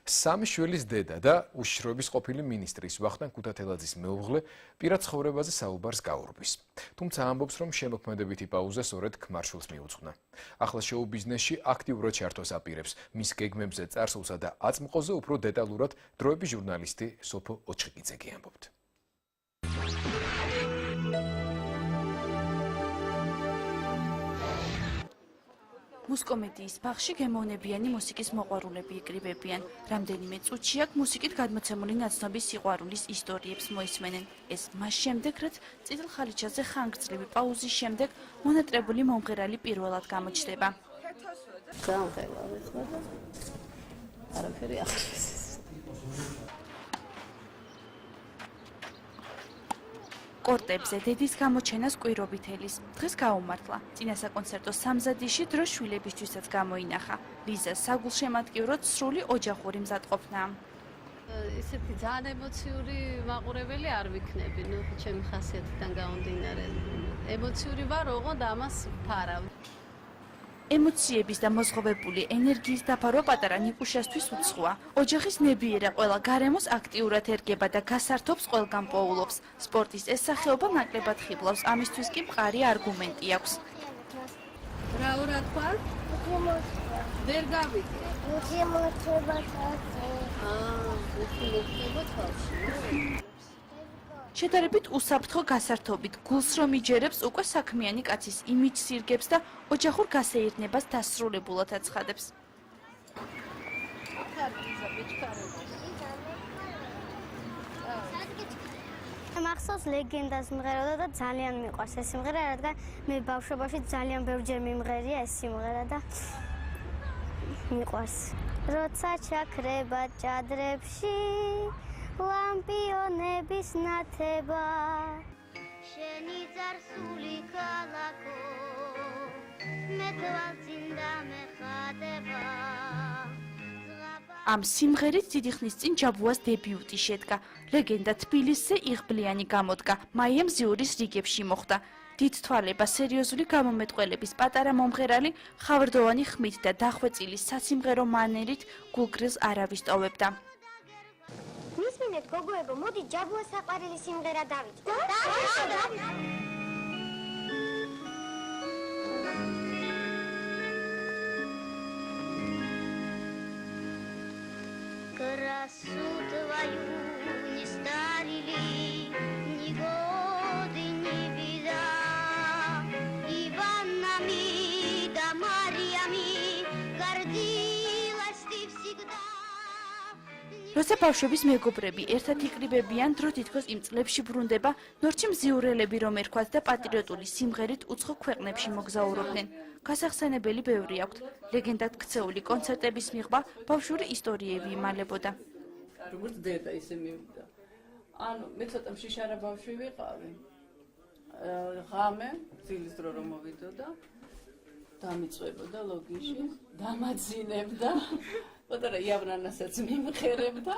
სამი შვილის დედა და უშიშროების ყოფილი მინისტრის ვახტანგ ქუთათელაძის მეუღლე პირად ცხოვრებაზე საუბარს გაურბის. თუმცა ამბობს, რომ შემოქმედებითი პაუზა სწორედ ქმარ-შვილს მიუძღვნა. ახლა შოუ-ბიზნესში აქტიურად ჩართვას აპირებს მის გეგმებზე წარსულსა და აწმყოზე უფრო დეტალურად დროების ჟურნალისტი სოფო ოჩხიკიძე ამბობთ. მუსკომედიის ბაღში გემოვნებიანი მუსიკის მოყვარულები იკრიბებიან. რამდენიმე წუთში აქ მუსიკით გადმოცემული ნაცნობი სიყვარულის ისტორიებს მოისმენენ. ეს მას შემდეგ, რაც წითელ ხალიჩაზე ხანგრძლივი პაუზის შემდეგ მონატრებული მომღერალი პირველად გამოჩნდება. არაფერი ახსოვს. კორტებზე დედის გამოჩენას კვირობით ელის. დღეს გაუმართლა. წინა საკონცერტო სამზადიში დრო შვილებისთვისაც გამოინახა. ლიზას საგულშემატკივროდ სრული ოჯახური მზადყოფნა. ისეთი ძალიან ემოციური მაყურებელი არ ვიქნები, ჩემი ხასიათიდან გამომდინარე. ემოციური ვარ, ოღონდ ამას ვფარავ. ემოციების და მოზღობებული ენერგიის დაფარვა პატარა ნიკუშასთვის უცხოა. ოჯახის ნებიერა ყველა გარემოს აქტიურად ერგება და გასართობს ყველგან პოულობს. სპორტის ეს სახეობა ნაკლებად ხიბლავს, ამისთვის კი მყარი არგუმენტი აქვს. რა თქვა? ვერ გავიგე. შედარებით უსაფრთხო გასართობით გულს რომ იჯერებს, უკვე საქმიანი კაცის იმიჯს ირგებს და ოჯახურ გასეირნებას დასრულებულად აცხადებს. მახსოვს ლეგენდას მღეროდა და ძალიან მიყვარს ეს სიმღერა, რადგან მე ბავშვობაში ძალიან ბევრჯერ მიმღერია ეს სიმღერა და მიყვარს. როცა ჩაქრება ჭადრებში ლამპიონების ნათება შენი წარსული ქალაქო მე თვალწინდა მეხატება ამ სიმღერით დიდი ხნის წინ ჯაბუას დებიუტი შედგა. ლეგენდა თბილისზე იღბლიანი გამოდგა, მაია მზიურის რიგებში მოხვდა. დიდ თვალება სერიოზული გამომეტყველების პატარა მომღერალი ხავრდოვანი ხმით და დახვეწილი სასიმღერო მანერით გულგრილს არავისტოვებდა. მისმინეთ გოგოებო, მოდი ჯაბუას საყვარელი სიმღერა დავიწყოთ. Красу твою не старили, ни годы, ни беда. Иванами да Мариями гордилась ты всегда. როცა ბავშვების მეგობრები ერთად იკრიბებიან, დრო თითქოს იმ წლებში ბრუნდება, ნორჩი მზიურელები რომ ერქვათ და პატრიოტული სიმღერით უცხო ქვეყნებში მოგზაურობდნენ. გასახსენებელი ბევრი აქვთ. ლეგენდად ქცეული კონცერტების მიღება ბავშვური ისტორიები იმალებოდა. როგორც დედა ისე მივიდა. ანუ მე ცოტა მშიშარა ბავშვი ვიყავი. ღამე ძილის დრო რომ მოვიდოდა, დამიწვებოდა ლოგიში, დამაძინებდა. პატარა იავრანასაც მიმღერებდა.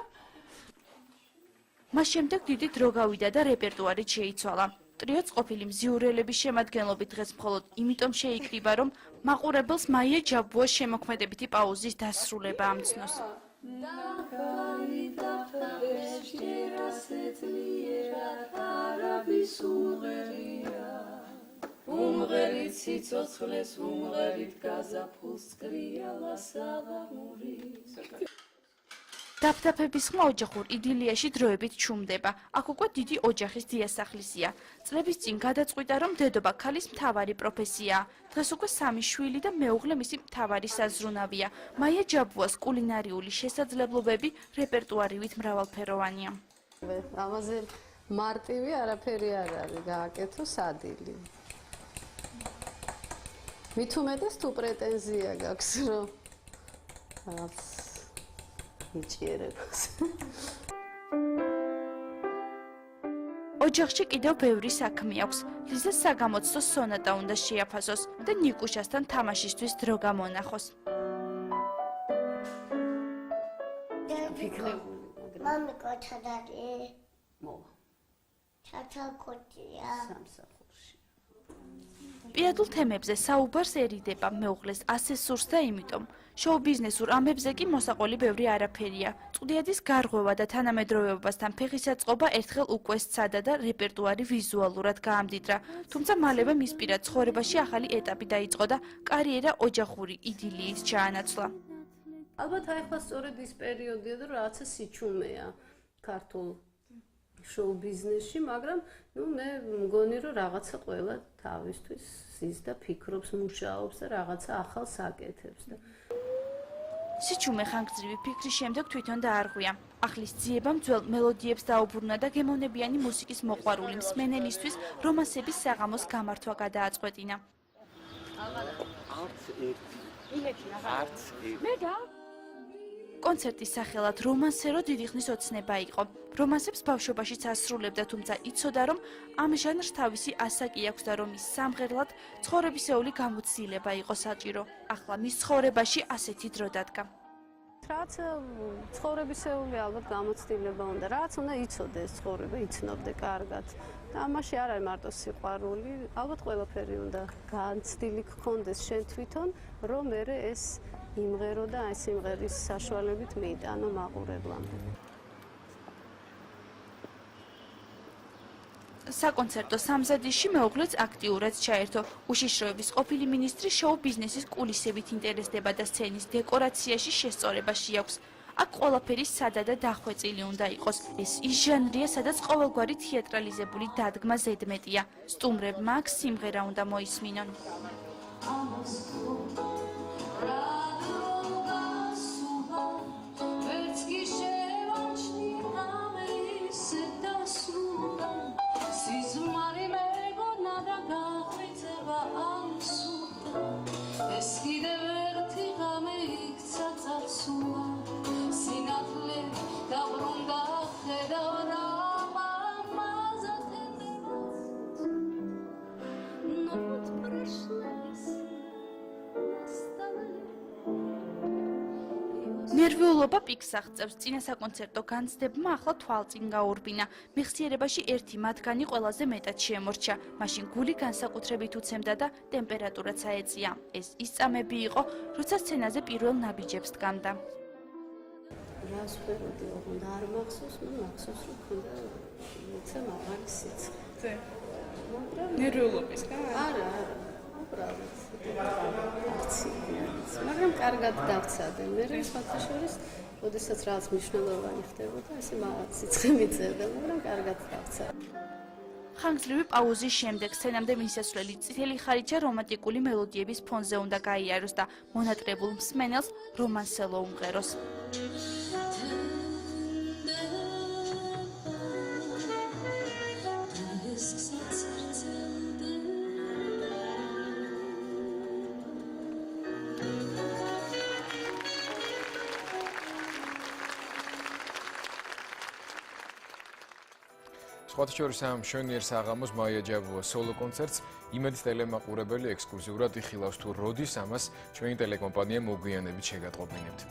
მას შემდეგ დიდი დრო გავიდა და რეპერტუარით შეიცვალა. ტრიოც ყოფილი მზიურელების შემადგენლობით დღეს მხოლოდ იმიტომ შეიკრიბა, რომ მაყურებელს მაია ჯაბუას შემოქმედებითი პაუზის დასრულება ამცნოს. უმღერით სიცოცხლეს, უმღერით გაზაფხულს კრიალა საღამურის. დაფდაფების ხმა ოჯახურ იდილიაში დროებით ჩუმდება. აქ უკვე დიდი ოჯახის დიასახლისია. წლების წინ გადაწყვიტა, რომ დედობა ქალის მთავარი პროფესიაა. დღეს უკვე სამი შვილი და მეუღლე მისი მთავარი საზრუნავია. მაია ჯაბუას კულინარიული შესაძლებლობები რეპერტუარივით მრავალფეროვანია. ამაზე მარტივი არაფერი არ არის, გააკეთო სადილი. მით უმეტეს თუ პრეტენზია გაქვს, რომ რაღაც მიჭიერებას. ოჯახში კიდევ ბევრი საქმე აქვს. ლიზას საგამოცდო სონატა უნდა შეაფასოს და ნიკუშასთან თამაშისთვის დრო გამონახოს. მამი კოჩადარი მოვა. ჩაჩალ კოჩია სამსახურში. პირადულ თემებზე საუბარსერიდება, მეუღლეს ასე სურს და იმიტომ. შოუ-ბიზნესურ ამებზე კი მოსაყოლი ბევრი არაფერია. წვდიადის გარღვევა და თანამედროვეობასთან ფეხისაწყობა ერთხელ უკვე სცადა და რეპერტუარი ვიზუალურად გაამდიდრა. თუმცა მალევე მის პირად ცხოვრებაში ახალი ეტაპი დაიწყო და კარიერა ოჯახური იდილიის ჩაანაცვლა. ალბათ ახლა სწორედ ის პერიოდია და რაღაცა სიჩუმეა ქართულ შოუ-ბიზნესში, მაგრამ მე მგონი რომ რაღაცა ყველა თავისთვის ზის და ფიქრობს, მუშაობს და რაღაცა ახალს აკეთებს და სიჩუმე ხანგრძლივი ფიქრის შემდეგ თვითონ დაარღვია. ახლის ძიებამ ძველ მელოდიებს დაუბრუნა და გემოვნებიანი მუსიკის მოყვარული მსმენელისთვის რომანსების საღამოს გამართვა გადააწყვეტინა. კონცერტის სახელად რომანსერო დიდი ხნის ოცნება იყო. რომანსებს ბავშვობაშიც ასრულებდა, თუმცა იცოდა, რომ ამ ჟანრს თავისი ასაკი აქვს და რომ ის სამღერლად ცხოვრებისეული გამოცდილება იყო საჭირო. ახლა მის ცხოვრებაში ასეთი დრო დადგა. რაც ცხოვრებისეული ალბათ გამოცდილება უნდა, რაც უნდა იცოდეს ცხოვრება, იცნობდე კარგად. და ამაში არ არის მარტო სიყვარული, ალბათ ყველაფერი უნდა განცდილი გქონდეს შენ თვითონ, რომ მე ეს იმღერო და აი სიმღერის საშუალებით მიიტანო მაყურებლამდე. საკონცერტო სამზადისში მეუღლეც აქტიურად ჩაერთო. უშიშროების ყოფილი მინისტრი შოუ-ბიზნესის კულისებით ინტერესდება და სცენის დეკორაციაში შესწორება შეაქვს. აქ ყველაფერი სადა და დახვეწილი უნდა იყოს. ეს ის ჟანრია, სადაც ყოველგვარი თეატრალიზებული დადგმა ზედმეტია. სტუმრებმა აქ სიმღერა უნდა მოისმინონ. ნერვიულობა პიკს აღწევს. წინა საკონცერტო განცდებმა ახლა თვალწინ გაურბინა. მეხსიერებაში ერთი მათგანი ყველაზე მეტად შეემორჩა. მაშინ გული განსაკუთრებით უცემდა და ტემპერატურაც აეწია. ეს ის წამები იყო, როცა სცენაზე პირველ ნაბიჯებს დგამდა. რას ვფეროდი, ოღონდ არ მახსოვს, მახსოვს რომ ქონდა უცა მაღალი სიცხე. მაგრამ ნერვიულობის გა? არა, უბრალოდ. მაგრამ კარგად დავცადე. მე სხვათა შორის, ოდესაც რაღაც მნიშვნელოვანი ხდებოდა, ესე მაღალი სიცხე მიწერდა, მაგრამ კარგად დავცადე. ხანგრძლივი პაუზის შემდეგ სცენამდე მისასვლელი წითელი ხარიჩა რომანტიკული მელოდიების ფონზე უნდა გაიაროს და მონატრებულ მსმენელს რომანსელო უმღეროს. სხვათა შორის ამ მშვენიერ საღამოს მაია ჯაბუას სოლო კონცერტს იმედის ტელემაყურებელი ექსკლუზიურად იხილავს თუ როდის ამას ჩვენი ტელეკომპანია მოგვიანებით შეგატყობინებთ.